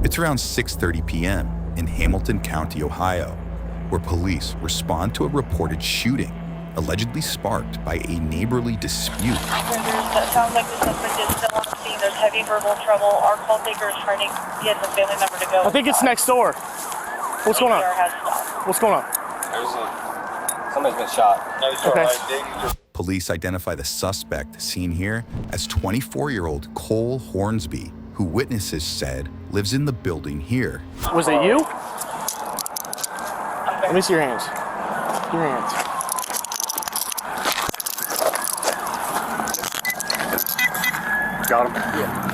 It's around 6:30 p.m. in Hamilton County, Ohio, where police respond to a reported shooting allegedly sparked by a neighborly dispute. It sounds like the suspect is still on the scene. There's heavy verbal trouble. Our call taker is trying to get a family member to go. I think it's next door. What's going on? What's going on? Somebody's been shot. Okay. Police identify the suspect seen here as 24-year-old Cole Hornsby, who witnesses said lives in the building here. Was it you? Let me see your hands. Your hands. Got him? Yeah.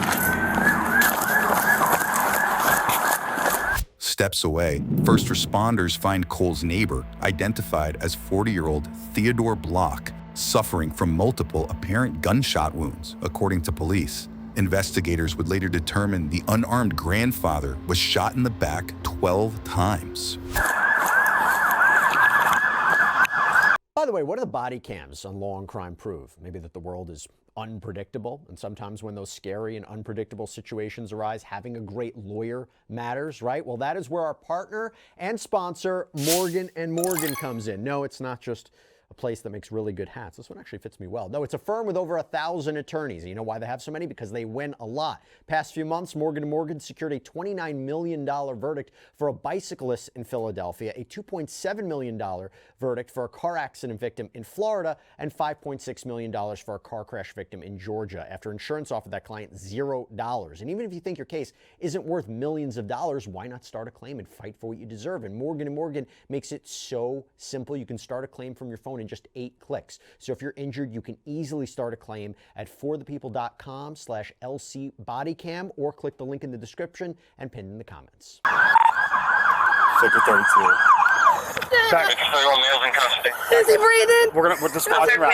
Steps away, first responders find Cole's neighbor, identified as 40-year-old Theodore Block, suffering from multiple apparent gunshot wounds, according to police. Investigators would later determine the unarmed grandfather was shot in the back 12 times. By the way, what do the body cams on Law and Crime prove? Maybe that the world is unpredictable, and sometimes when those scary and unpredictable situations arise, having a great lawyer matters, right? Well, that is where our partner and sponsor, Morgan & Morgan, comes in. No, it's not just a place that makes really good hats. This one actually fits me well. No, it's a firm with over 1,000 attorneys. And you know why they have so many? Because they win a lot. Past few months, Morgan & Morgan secured a $29 million verdict for a bicyclist in Philadelphia, a $2.7 million verdict for a car accident victim in Florida, and $5.6 million for a car crash victim in Georgia, after insurance offered that client $0. And even if you think your case isn't worth millions of dollars, why not start a claim and fight for what you deserve? And Morgan & Morgan makes it so simple. You can start a claim from your phone in just 8 clicks. So if you're injured, you can easily start a claim at forthepeople.com/LCBodyCam, or click the link in the description and pin in the comments. Sector 32. Is he breathing? We're the squad's in route.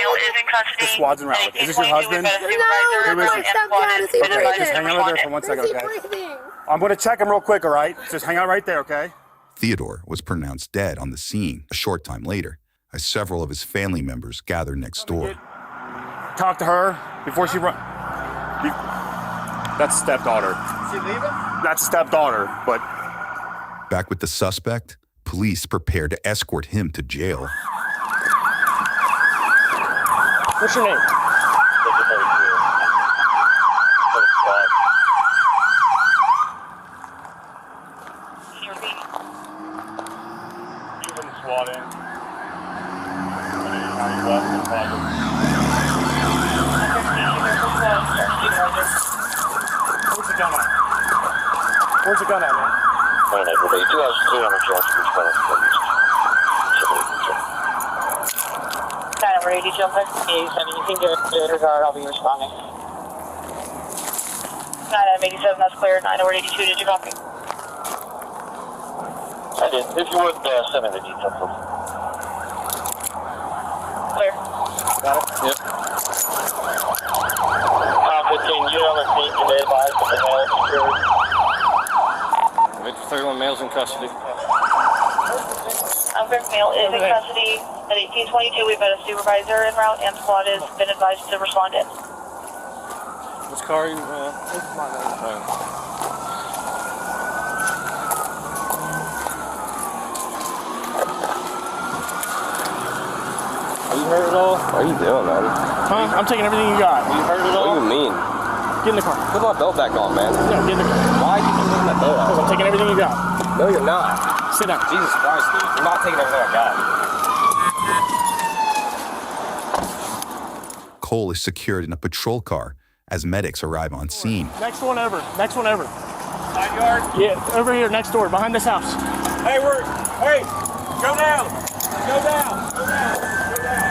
The squad's in route. Is this your husband? No, that's my stepdad. Is he breathing? Just hang out there for 1 second, Is he okay? breathing? I'm going to check him real quick, all right? Just hang out right there, okay? Theodore was pronounced dead on the scene a short time later, as several of his family members gathered next door. Talk to her before she run. That's stepdaughter. Is she leaving? That's stepdaughter, but... Back with the suspect, police prepare to escort him to jail. What's your name? She's in the SWAT in. Where's the gun at? Where's the gun at, man? number 80 jumping. 87, you can give it to disregard, I'll be responding. 987, that's clear. 982, did you copy? I did. If you would, send me the details, please. Clear. Got it? Yep. 15, you on the scene today by the male secured. Victor 31 males in custody. Male is in custody at 1822. We've got a supervisor en route, and squad has been advised to respond in. Which car are you? This is mine. Are you hurt at all? What are you doing, man? Huh? I'm taking everything you got. Are you hurt at all? What do you mean? Get in the car. Put my belt back on, man. No, get in the car. Why are you putting my belt on? Because I'm taking everything you got. No, you're not. Sit down. Jesus Christ, dude. You're not taking everything I got. Cole is secured in a patrol car as medics arrive on scene. Next one over. Next one over. 9 yards? Yeah, over here, next door, behind this house. Hey, hey, go down. Go down. Go down. Go down.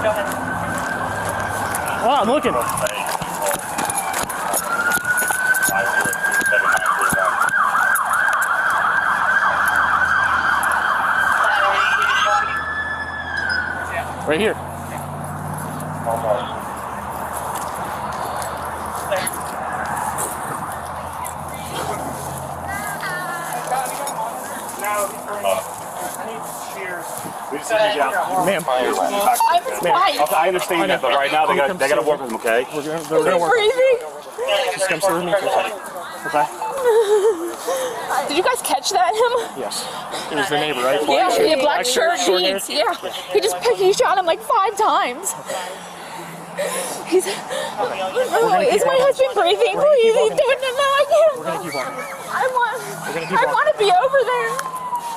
Go ahead. Oh, I'm looking. Right here. Ma'am. I'm fine. I understand that, but right now they got to work with him, okay? We're gonna work. Breathing. come sit with me for a second. Okay? Did you guys catch that him? Yes. It was the neighbor, right? Yeah, black shirt, jeans. Yeah. He shot him like 5 times. He's. Is my husband breathing? Please, he's doing it now. I can't. We're gonna keep walking. I want to be over there.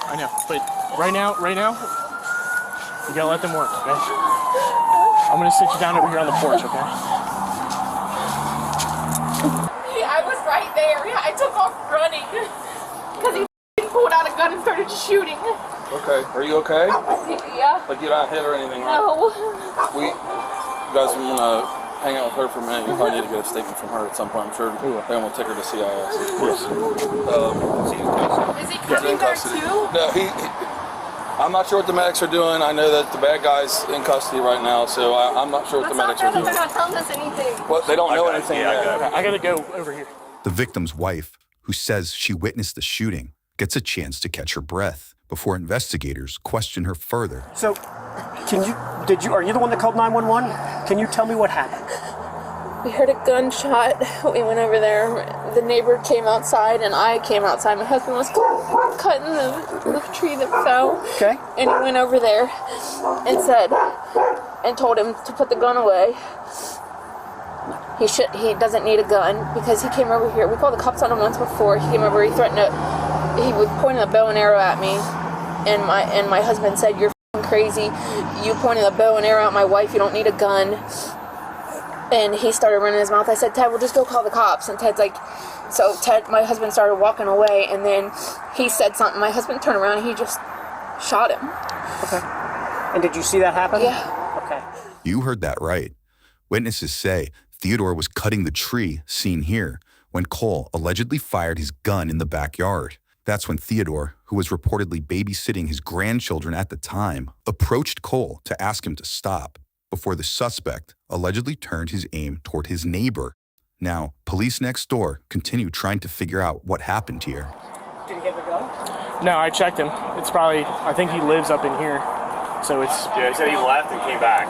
I know, but right now, you gotta let them work, okay? I'm gonna sit you down over here on the porch, okay? Yeah, I was right there. Yeah, I took off running because he pulled out a gun and started shooting. Okay, are you okay? Yeah. Like you're not hit or anything, right? No. You guys want to hang out with her for a minute? You probably need to get a statement from her at some point. I'm sure they want to take her to CIS. Yes. Is he coming there too? No, I'm not sure what the medics are doing. I know that the bad guy's in custody right now, so I'm not sure what the medics are doing. They're not telling us anything. Well, they don't know anything yet. I gotta go over here. The victim's wife, who says she witnessed the shooting, gets a chance to catch her breath before investigators question her further. So, are you the one that called 911? Can you tell me what happened? We heard a gunshot. We went over there. The neighbor came outside and I came outside. My husband was cutting the tree that fell. Okay. And he went over there and told him to put the gun away. He doesn't need a gun because he came over here. We called the cops on him once before. He came over, he was pointing a bow and arrow at me. And my husband said, "You're f***ing crazy. You pointed a bow and arrow at my wife. You don't need a gun." And he started running his mouth. I said, "Ted, we'll just go call the cops." And Ted's like, so Ted, my husband started walking away, and then he said something. My husband turned around and he just shot him. Okay. And did you see that happen? Yeah. Okay. You heard that right. Witnesses say Theodore was cutting the tree seen here when Cole allegedly fired his gun in the backyard. That's when Theodore, who was reportedly babysitting his grandchildren at the time, approached Cole to ask him to stop before the suspect allegedly turned his aim toward his neighbor. Now, police next door continue trying to figure out what happened here. Did he get the gun? No, I checked him. It's probably, I think he lives up in here. So it's... Yeah, he said he left and came back.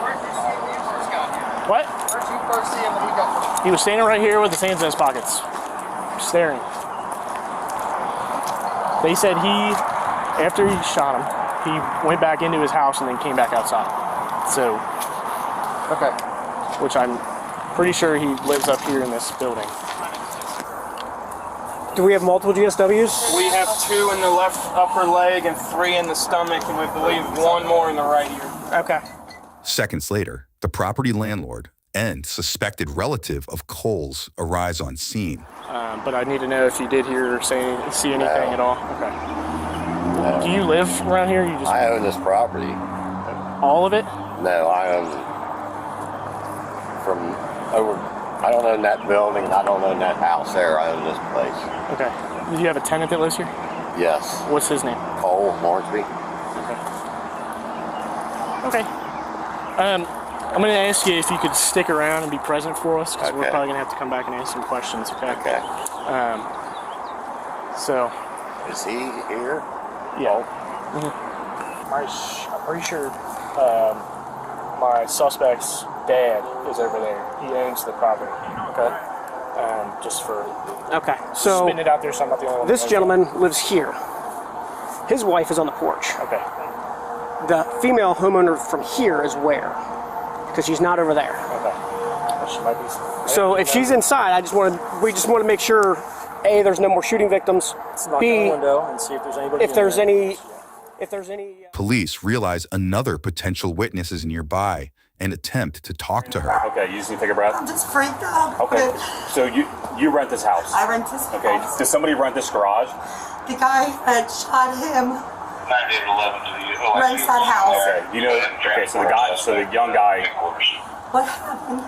What? Where'd you first see him when he got... He was standing right here with his hands in his pockets, staring. They said after he shot him, he went back into his house and then came back outside. So... Okay. Which I'm pretty sure he lives up here in this building. Do we have multiple GSWs? We have 2 in the left upper leg and 3 in the stomach, and we believe 1 more in the right ear. Okay. Seconds later, the property landlord and suspected relative of Cole's arrives on scene. But I need to know if you did hear or see anything at all. Okay. No. Do you live around here? You just I own this property. all of it? No, I own from over. I don't own that building. I don't own that house there. I own this place. Okay. Do you have a tenant that lives here? Yes. What's his name? Cole Hornsby. Okay. I'm going to ask you if you could stick around and be present for us, because we're probably going to have to come back and ask some questions. Okay. Okay. So. Is he here? Yeah. I'm pretty sure my suspect's dad is over there. He owns the property. Okay. Just for so spitting it out there so I'm not the only one. This gentleman lives here. His wife is on the porch. Okay. The female homeowner from here is where? Because she's not over there. Okay. Well, she might be. So if she's inside, we just want to make sure, A, there's no more shooting victims. B, the window and see if there's anybody. If there's any. Police realize another potential witness is nearby and attempt to talk to her. Okay, you just need to take a breath? I'm just freaked out. Okay, so you rent this house? I rent this Okay, house. does somebody rent this garage? The guy that shot him rents that house. Okay, you know, okay, so the young guy. What happened?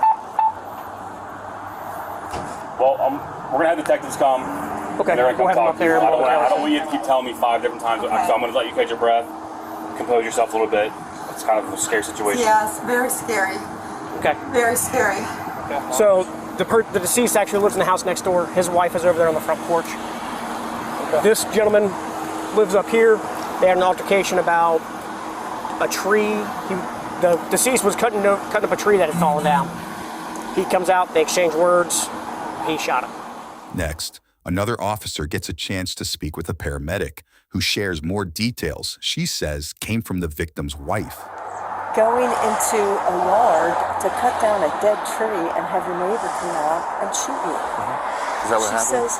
Well, we're gonna have detectives come. Okay, They're gonna come we'll have them talk up to you. there. I don't want you to keep telling me 5 different times. Okay. So I'm gonna let you catch your breath, compose yourself a little bit. It's kind of a scary situation. Yes, very scary. Okay. Very scary. Okay. So the deceased actually lives in the house next door. His wife is over there on the front porch. Okay. This gentleman lives up here. They had an altercation about a tree. The deceased was cutting up a tree that had fallen down. He comes out, they exchange words. He shot him. Next, another officer gets a chance to speak with a paramedic who shares more details she says came from the victim's wife. Going into a yard to cut down a dead tree and have your neighbor come out and shoot you. Is that what happened?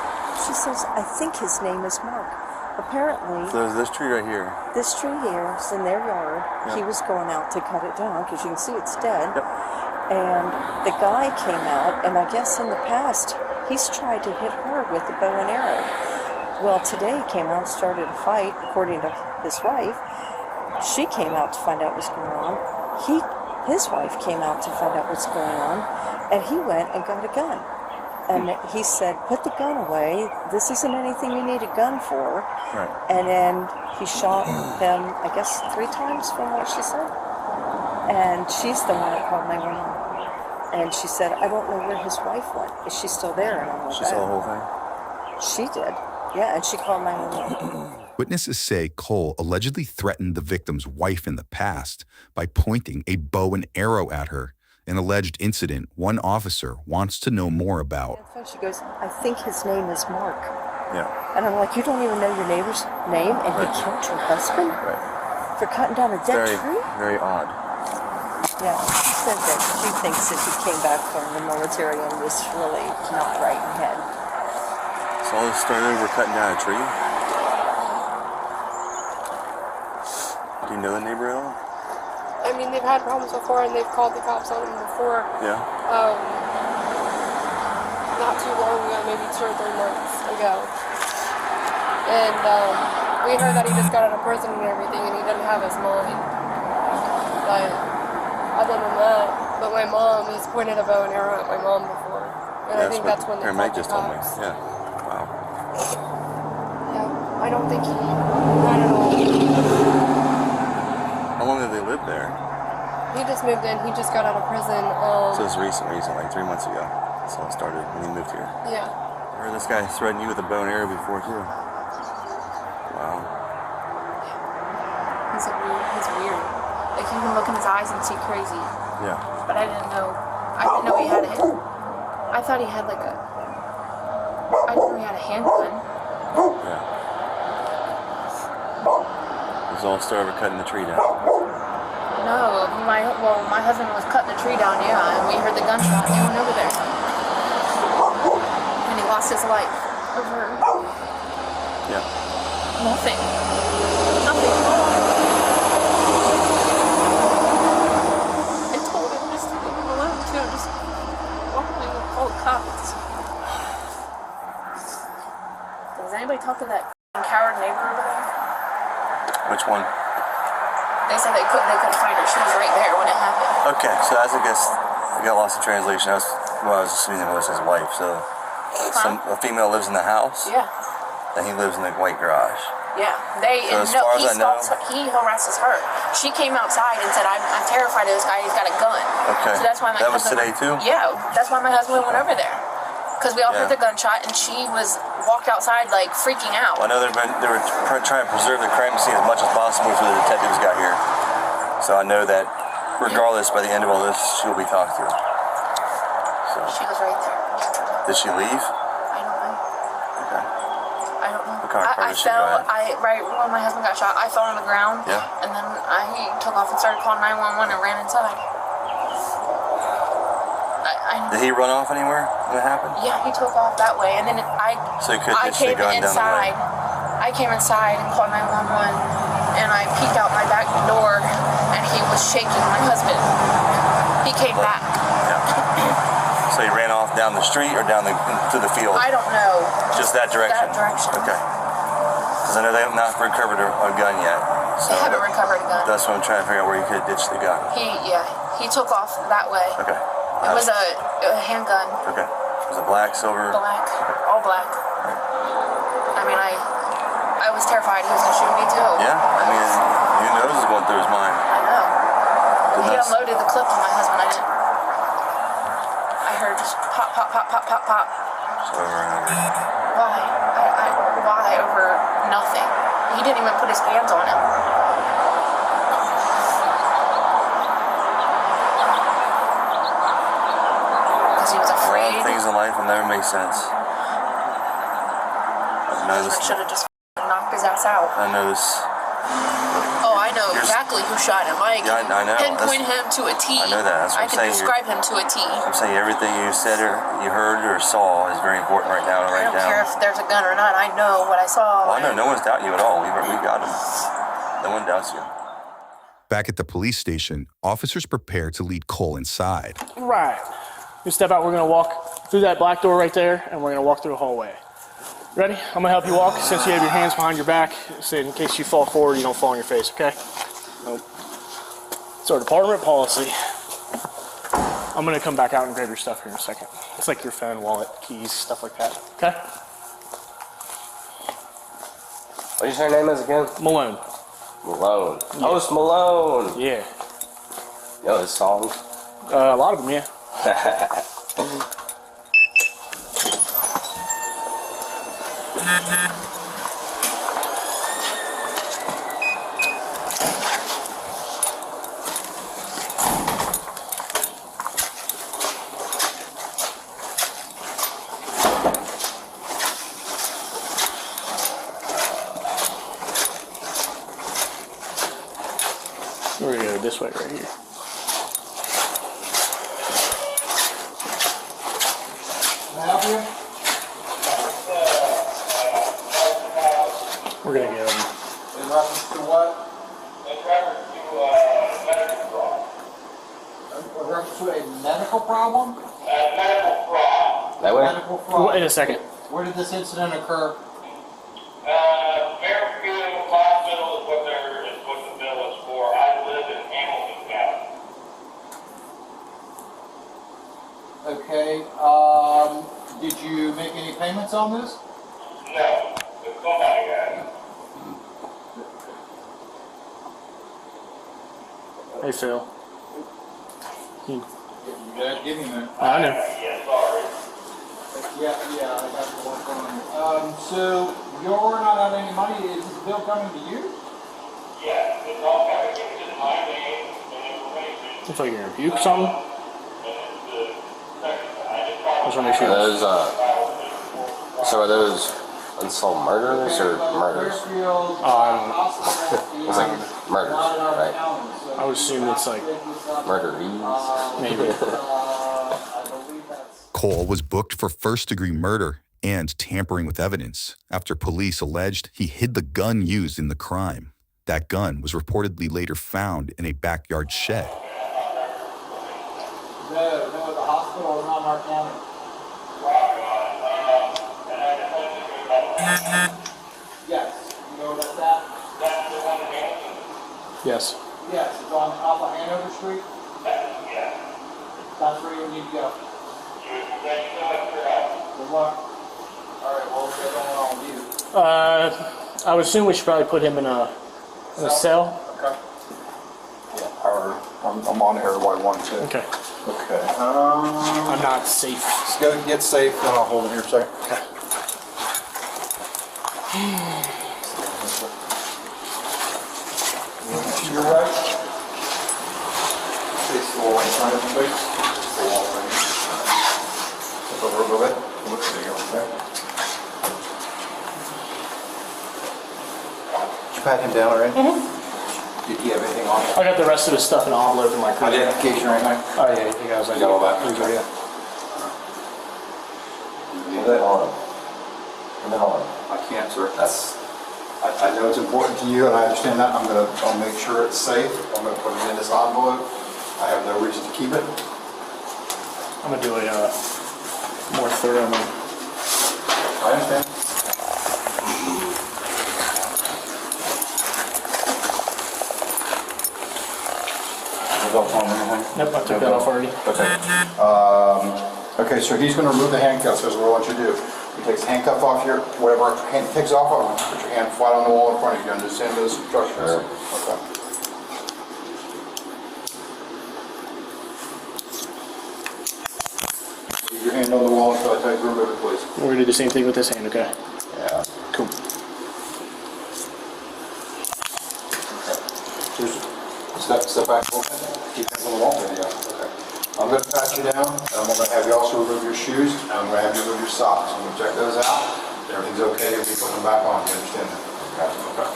She says, I think his name is Mark. Apparently, so there's this tree right here. This tree here is in their yard. Yep. He was going out to cut it down because you can see it's dead. Yep. And the guy came out, and I guess in the past, he's tried to hit her with a bow and arrow. Well, today he came out and started a fight, according to his wife. She came out to find out what's going on. His wife came out to find out what's going on, and he went and got a gun. And he said, put the gun away. This isn't anything you need a gun for. Right. And then he shot them, I guess, 3 times from what she said. And she's the one that called 911. And she said, I don't know where his wife went. Is she still there? And I'm like, she saw the whole thing? She did. Yeah, and she called 911. Witnesses say Cole allegedly threatened the victim's wife in the past by pointing a bow and arrow at her, an alleged incident one officer wants to know more about. And she goes, I think his name is Mark. Yeah. And I'm like, you don't even know your neighbor's name, and he killed your husband? Right. For cutting down a dead tree? Very odd. Yeah, she said that she thinks that he came back from the military and was really not right in the head. So all this started over cutting down a tree? Do you know the neighbor at all? I mean, they've had problems before, and they've called the cops on him before. Yeah. Not too long ago, maybe 2 or 3 months ago. And we heard that he just got out of prison and everything, and he doesn't have his money. But other than that, but my mom, he's pointed a bow and arrow at my mom before, and I think that's when they called the cops. Yeah. Wow. Yeah. I don't think he. I don't know. How long have they lived there? He just moved in. He just got out of prison. So it's recent, like 3 months ago. That's when it started when he moved here. Yeah. I heard this guy threatened you with a bow and arrow before too. Wow. He's weird. Like you can look in his eyes and see crazy. Yeah. But I didn't know he had a. I thought he had like a. I didn't know he had a handgun. Yeah. It was all started over cutting the tree down. No, my husband was cutting the tree down, yeah, and we heard the gunshot. He went over there, and he lost his life over. Yeah. Nothing. I told him just to leave him alone too. Just walk away and call the cops. Does anybody talk to that coward neighbor over there? Which one? They said they couldn't find her. She was right there when it happened. Okay, so I guess I got lost in translation. I was assuming it was his wife. So a female lives in the house. Yeah. And he lives in the white garage. Yeah. He harasses her. She came outside and said, I'm terrified of this guy. He's got a gun. Okay. So that's why that was today too? Yeah. That's why my husband went over there. Because we all heard the gunshot, and she walked outside like freaking out. Well, I know they were trying to preserve the crime scene as much as possible before the detectives got here. So I know that regardless, by the end of all this, she'll be talked to. So. She was right there. Did she leave? I don't know. Okay. I don't know. What kind of car did she fell. drive? Right when my husband got shot, I fell on the ground. Yeah. And then he took off and started calling 911 and ran inside. Did he run off anywhere when it happened? Yeah, he took off that way, and then I came inside. I came inside and called 911, and I peeked out my back door, and he was shaking my husband. He came back. Yeah. So he ran off down the street or down to the field? I don't know. Just that direction? That direction. Okay. Because I know they have not recovered a gun yet. So they haven't recovered a gun. That's what I'm trying to figure out where you could ditch the gun. He took off that way. Okay. It was a handgun. Okay. Was it black, silver? Black. Okay. All black. Right. I mean, I was terrified he was going to shoot me too. Yeah. I mean, who knows what's going through his mind? I know. He unloaded the clip on my husband. I heard just pop, pop, pop, pop, pop, pop. Just over and over. Why? Why over nothing? He didn't even put his hands on him. He was afraid. Things in life will never make sense. know this. I should have just knocked his ass out. I know this. Oh, I know exactly who shot him. I Yeah, I know. pinpoint him to a T. I know that. That's what I I'm can saying. describe him to a T. I'm saying everything you said or you heard or saw is very important right now to I write don't down. care if there's a gun or not. I know what I saw. Oh, I know. No one's doubting you at all. We got him. No one doubts you. Back at the police station, officers prepare to lead Cole inside. Right. You step out, we're gonna walk through that black door right there, and we're gonna walk through a hallway. Ready? I'm gonna help you walk since you have your hands behind your back, so in case you fall forward, you don't fall on your face, okay? Nope. It's our department policy. I'm gonna come back out and grab your stuff here in a second. It's like your phone, wallet, keys, stuff like that, okay? What did you say your name is again? Malone. Malone. Yeah. Oh, it's Malone. Yeah. You know his songs? A lot of them, yeah. We're gonna go this way right here. Can I help you? We're gonna go. In reference to what? In reference to medical fraud. In reference to a medical problem? Medical fraud. That way? Medical fraud. In a second. Where did this incident occur? Fairfield Hospital is what the bill is for. I live in Hamilton County. Okay. Did you make any payments on this? No, but somebody got it. Hey, Phil. You gotta give me a minute. I know. Yeah, sorry. Yeah, I got the one going. So you're not out any money. Is this bill coming to you? Yeah, it's all coming into my name and information. Looks like you're gonna puke something. I just wanna make sure. Those, so are those unsolved murders or murders? It's like murders, right? I would assume it's like murderies. Maybe. Cole was booked for first-degree murder and tampering with evidence after police alleged he hid the gun used in the crime. That gun was reportedly later found in a backyard shed. No, the hospital is not in our county. Yes, you know where that's at? That's the one in Hamilton? Yes. Yes, it's on top of Hanover Street. Yeah. That's where you need to go. Thank you so much for your help. Good luck. All right, well, what's going on with you? I would assume we should probably put him in a cell. Okay. Yeah, I'm on here while I want to. Okay. Okay. I'm not safe. Let's go get safe, then I'll hold him here a second. Okay. To your right. Face the wall in front of you, please. The wall in front of you. Step over a little bit. There you go. Okay. Did you pat him down already? Did he have anything on it? I got the rest of his stuff in an envelope in my car. Identification right now? Oh yeah, you guys. I got all that. Yeah. Leave that on him. And then on him. I can't, sir. I know it's important to you, and I understand that. I'll make sure it's safe. I'm gonna put it in this envelope. I have no reason to keep it. I'm gonna do a more thorough one. I understand. Nope, I took that off already. Okay, so he's going to remove the handcuffs. That's what I want you to do. He takes the handcuff off here, whatever hand takes off of him, put your hand flat on the wall in front of you. You understand those instructions? Sure. Okay. Leave your hand on the wall until I tell you to remove it, please. We're gonna do the same thing with this hand, okay? Yeah. Cool. Step back a little bit. Keep hands on the wall. There you go. Okay. I'm going to pat you down, and I'm going to have you also remove your shoes, and I'm going to have you remove your socks. I'm going to check those out. Everything's okay, you'll be putting them back on, you understand that? Okay.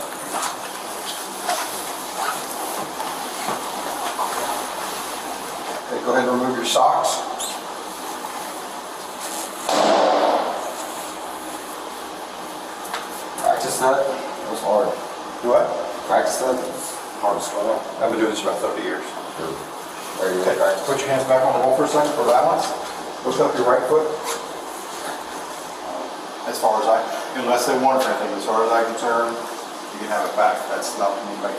Okay, go ahead and remove your socks. Practice that? It was hard. Do what? Practice that? It was hard to swallow. I've been doing this about 30 years. Very good. Okay, put your hands back on the wall for a second for balance. Lift up your right foot. As far as unless they want it or anything, as far as I'm concerned, you can have it back. That's not anything.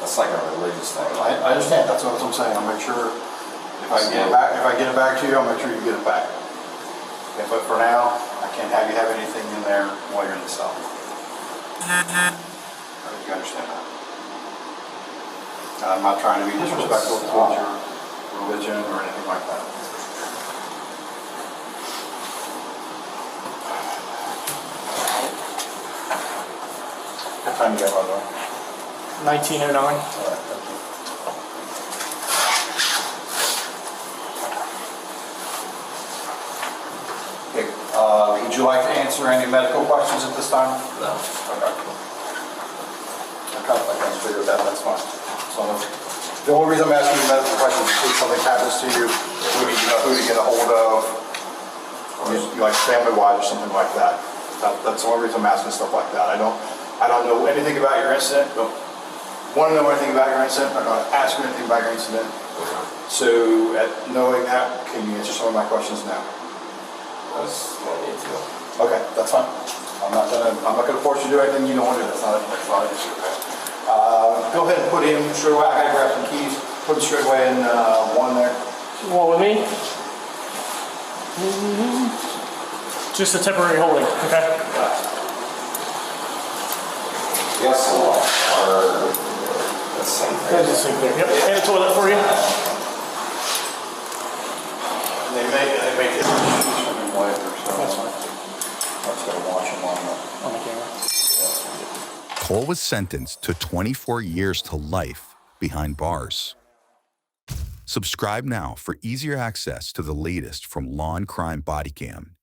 That's like a religious thing. I understand. That's what I'm saying. I'll make sure if I get it back to you, I'll make sure you get it back. Okay, but for now, I can't have you have anything in there while you're in the cell. I think you understand that. I'm not trying to be disrespectful towards your religion or anything like that. What time you got, by the way? 1909. All right, thank you. Okay, would you like to answer any medical questions at this time? No. Okay. I kind of figured that's fine. So the only reason I'm asking you medical questions is in case something happens to you, we need to know who to get a hold of, or like family-wise or something like that. That's the only reason I'm asking stuff like that. I don't know anything about your incident. Don't want to know anything about your incident. I'm not going to ask you anything about your incident. So, knowing that, can you answer some of my questions now? That's what I need to. Okay, that's fine. I'm not gonna force you to do anything you don't want to do. That's not an issue. Go ahead and put him straight away. I gotta grab some keys. Put him straight away in one there. You want with me? Just a temporary holding, okay? Yes, or the same thing. That's the same thing. Yep. And a toilet for you. They make it. That's fine. I'm just gonna watch him on the camera. Cole was sentenced to 24 years to life behind bars. Subscribe now for easier access to the latest from Law&Crime BodyCam